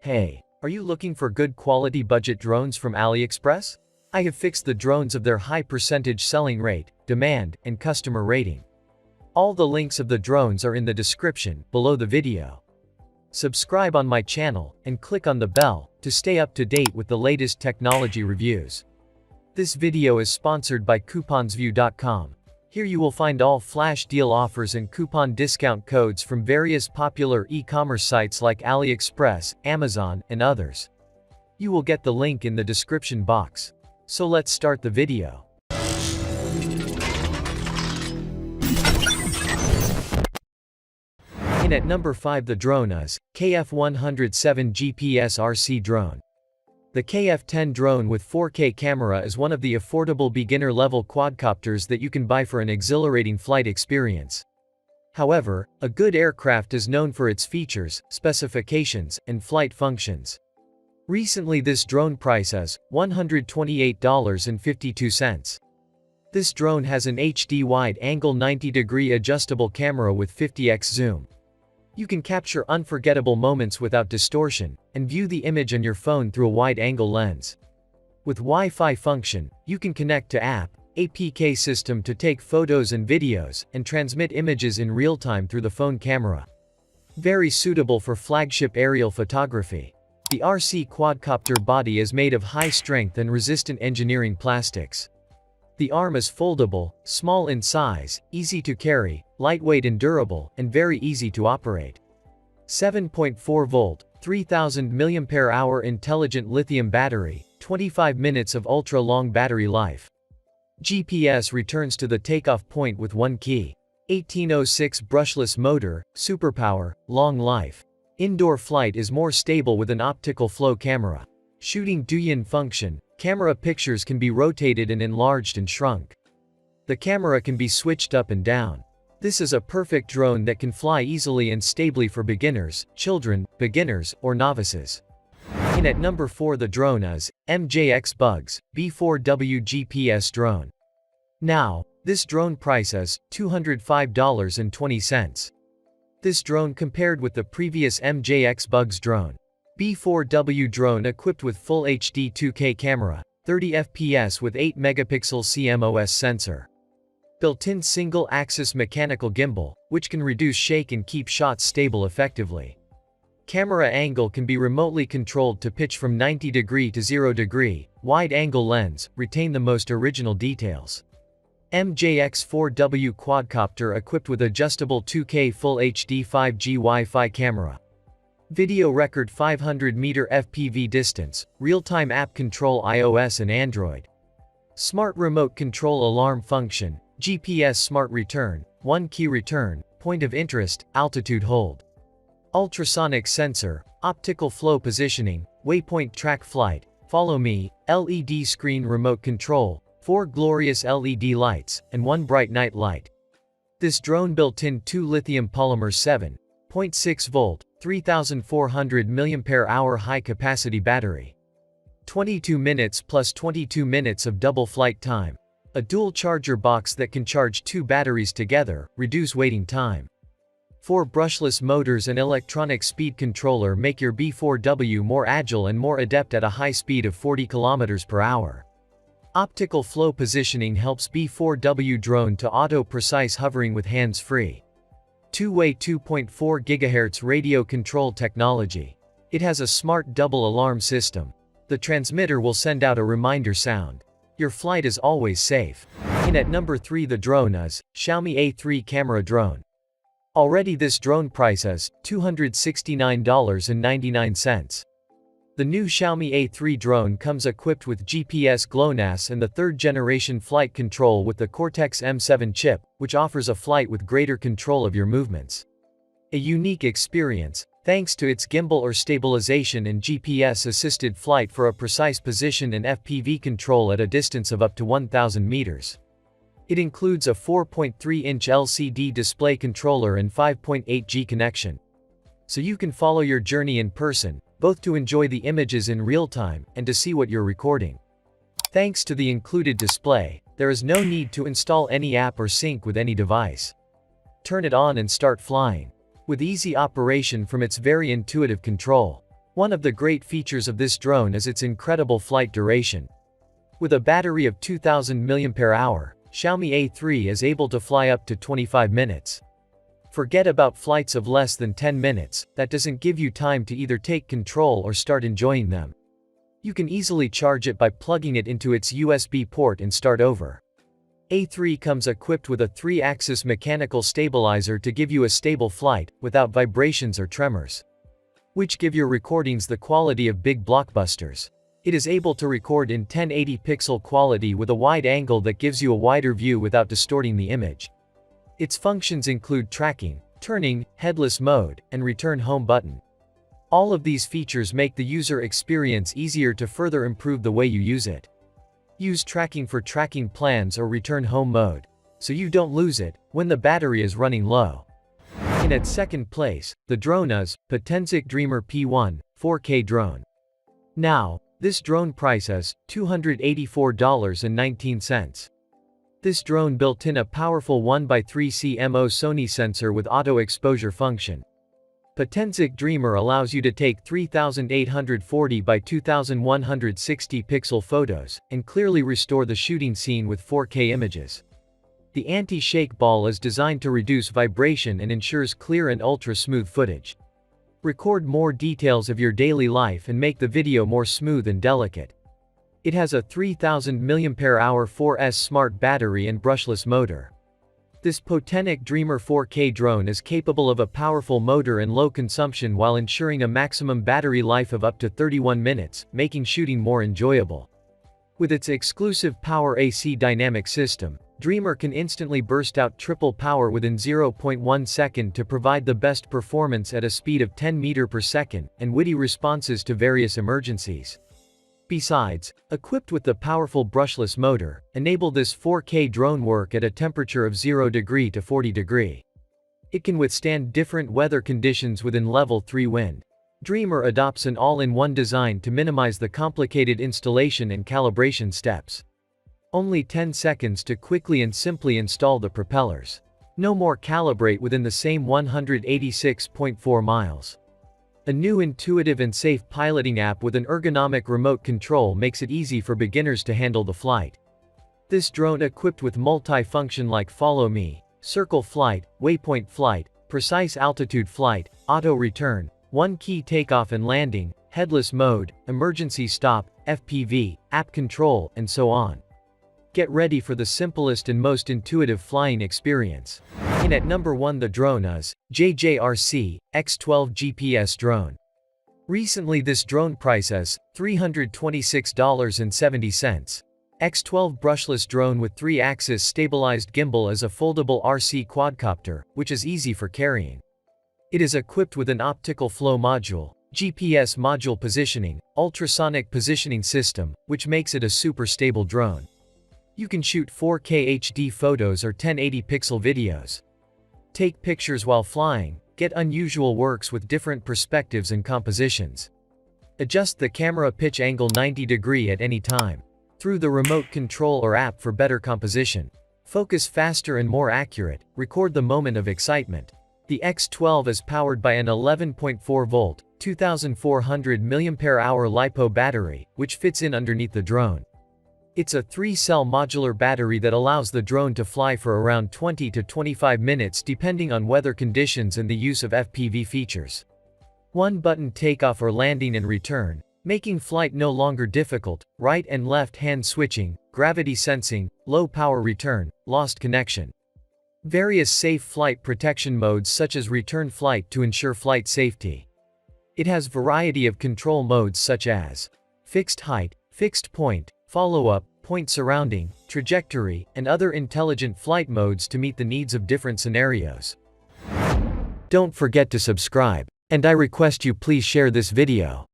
Hey, are you looking for good quality budget drones from Aliexpress? I have fixed the drones of their high percentage selling rate, demand, and customer rating. All the links of the drones are in the description below the video. Subscribe on my channel and click on the bell to stay up to date with the latest technology reviews. This video is sponsored by couponsview.com. Here you will find all flash deal offers and coupon discount codes from various popular e-commerce sites like AliExpress, Amazon, and others. You will get the link in the description box. So let's start the video. In at number 5, the drone is KF107 GPS RC drone. The KF10 drone with 4K camera is one of the affordable beginner-level quadcopters that you can buy for an exhilarating flight experience. However, a good aircraft is known for its features, specifications, and flight functions. Recently this drone price is $128.52. This drone has an HD wide-angle 90-degree adjustable camera with 50x zoom. You can capture unforgettable moments without distortion, and view the image on your phone through a wide-angle lens. With Wi-Fi function, you can connect to APK system to take photos and videos, and transmit images in real time through the phone camera. Very suitable for flagship aerial photography. The RC quadcopter body is made of high-strength and resistant engineering plastics. The arm is foldable, small in size, easy to carry, lightweight and durable, and very easy to operate. 7.4 volt, 3000 mAh intelligent lithium battery, 25 minutes of ultra-long battery life. GPS returns to the takeoff point with one key. 1806 brushless motor, superpower, long life. Indoor flight is more stable with an optical flow camera. Shooting Douyin function. Camera pictures can be rotated and enlarged and shrunk. The camera can be switched up and down. This is a perfect drone that can fly easily and stably for beginners, children, beginners, or novices. In at number 4, the drone is MJX Bugs, B4W GPS Drone. Now, this drone price is $205.20. This drone compared with the previous MJX Bugs drone. B4W drone equipped with full HD 2K camera, 30 fps with 8 megapixel CMOS sensor. Built-in single-axis mechanical gimbal, which can reduce shake and keep shots stable effectively. Camera angle can be remotely controlled to pitch from 90 degree to 0 degree, wide-angle lens, retain the most original details. MJX 4W quadcopter equipped with adjustable 2K Full HD 5G Wi-Fi camera. Video record 500-meter FPV distance, real-time app control iOS and Android. Smart remote control alarm function, GPS smart return, one key return, point of interest, altitude hold. Ultrasonic sensor, optical flow positioning, waypoint track flight, follow me, LED screen remote control, 4 glorious LED lights, and 1 bright night light. This drone built-in 2 lithium polymer 7.6 volt, 3400 mAh high-capacity battery. 22 minutes plus 22 minutes of double flight time. A dual charger box that can charge 2 batteries together, reduce waiting time. 4 brushless motors and electronic speed controller make your B4W more agile and more adept at a high speed of 40 km per hour. Optical flow positioning helps B4W drone to auto-precise hovering with hands-free. Two-way 2.4 GHz radio control technology. It has a smart double alarm system. The transmitter will send out a reminder sound. Your flight is always safe. In at number 3, the drone is Xiaomi A3 camera drone. Already this drone price is $269.99. The new Xiaomi A3 drone comes equipped with GPS GLONASS and the 3rd generation flight control with the Cortex M7 chip, which offers a flight with greater control of your movements. A unique experience, thanks to its gimbal or stabilization and GPS-assisted flight for a precise position and FPV control at a distance of up to 1,000 meters. It includes a 4.3-inch LCD display controller and 5.8G connection. So you can follow your journey in person, both to enjoy the images in real time and to see what you're recording. Thanks to the included display, there is no need to install any app or sync with any device. Turn it on and start flying. With easy operation from its very intuitive control. One of the great features of this drone is its incredible flight duration. With a battery of 2000 mAh, Xiaomi A3 is able to fly up to 25 minutes. Forget about flights of less than 10 minutes, that doesn't give you time to either take control or start enjoying them. You can easily charge it by plugging it into its USB port and start over. A3 comes equipped with a 3-axis mechanical stabilizer to give you a stable flight, without vibrations or tremors, which give your recordings the quality of big blockbusters. It is able to record in 1080 pixel quality with a wide angle that gives you a wider view without distorting the image. Its functions include tracking, turning, headless mode, and return home button. All of these features make the user experience easier to further improve the way you use it. Use tracking for tracking plans or return home mode, so you don't lose it when the battery is running low. And at second place, the drone is Potensic Dreamer P1, 4K drone. Now, this drone price is $284.19. This drone built in a powerful 1x3 cm Sony sensor with auto exposure function. Potensic Dreamer allows you to take 3840 by 2160 pixel photos, and clearly restore the shooting scene with 4K images. The anti-shake ball is designed to reduce vibration and ensures clear and ultra-smooth footage. Record more details of your daily life and make the video more smooth and delicate. It has a 3000 mAh 4S smart battery and brushless motor. This Potensic Dreamer 4K drone is capable of a powerful motor and low consumption while ensuring a maximum battery life of up to 31 minutes, making shooting more enjoyable. With its exclusive Power AC dynamic system, Dreamer can instantly burst out triple power within 0.1 second to provide the best performance at a speed of 10 meters per second, and witty responses to various emergencies. Besides, equipped with the powerful brushless motor, enable this 4K drone work at a temperature of 0 degree to 40 degree. It can withstand different weather conditions within level 3 wind. Dreamer adopts an all-in-one design to minimize the complicated installation and calibration steps. Only 10 seconds to quickly and simply install the propellers. No more calibrate within the same 186.4 miles. A new intuitive and safe piloting app with an ergonomic remote control makes it easy for beginners to handle the flight. This drone equipped with multi-function like Follow Me, Circle Flight, Waypoint Flight, Precise Altitude Flight, Auto Return, One Key Takeoff and Landing, Headless Mode, Emergency Stop, FPV, App Control, and so on. Get ready for the simplest and most intuitive flying experience. And at number 1, the drone is JJRC X12 GPS Drone. Recently this drone price is $326.70. X12 brushless drone with 3-axis stabilized gimbal is a foldable RC quadcopter, which is easy for carrying. It is equipped with an optical flow module, GPS module positioning, ultrasonic positioning system, which makes it a super stable drone. You can shoot 4K HD photos or 1080 pixel videos. Take pictures while flying, get unusual works with different perspectives and compositions. Adjust the camera pitch angle 90 degree at any time, through the remote control or app for better composition. Focus faster and more accurate, record the moment of excitement. The X12 is powered by an 11.4 volt, 2400 mAh LiPo battery, which fits in underneath the drone. It's a 3-cell modular battery that allows the drone to fly for around 20 to 25 minutes depending on weather conditions and the use of FPV features. One-button takeoff or landing and return, making flight no longer difficult, right and left hand switching, gravity sensing, low power return, lost connection. Various safe flight protection modes such as return flight to ensure flight safety. It has variety of control modes such as fixed height, fixed point, follow-up, point surrounding, trajectory, and other intelligent flight modes to meet the needs of different scenarios. Don't forget to subscribe, and I request you please share this video.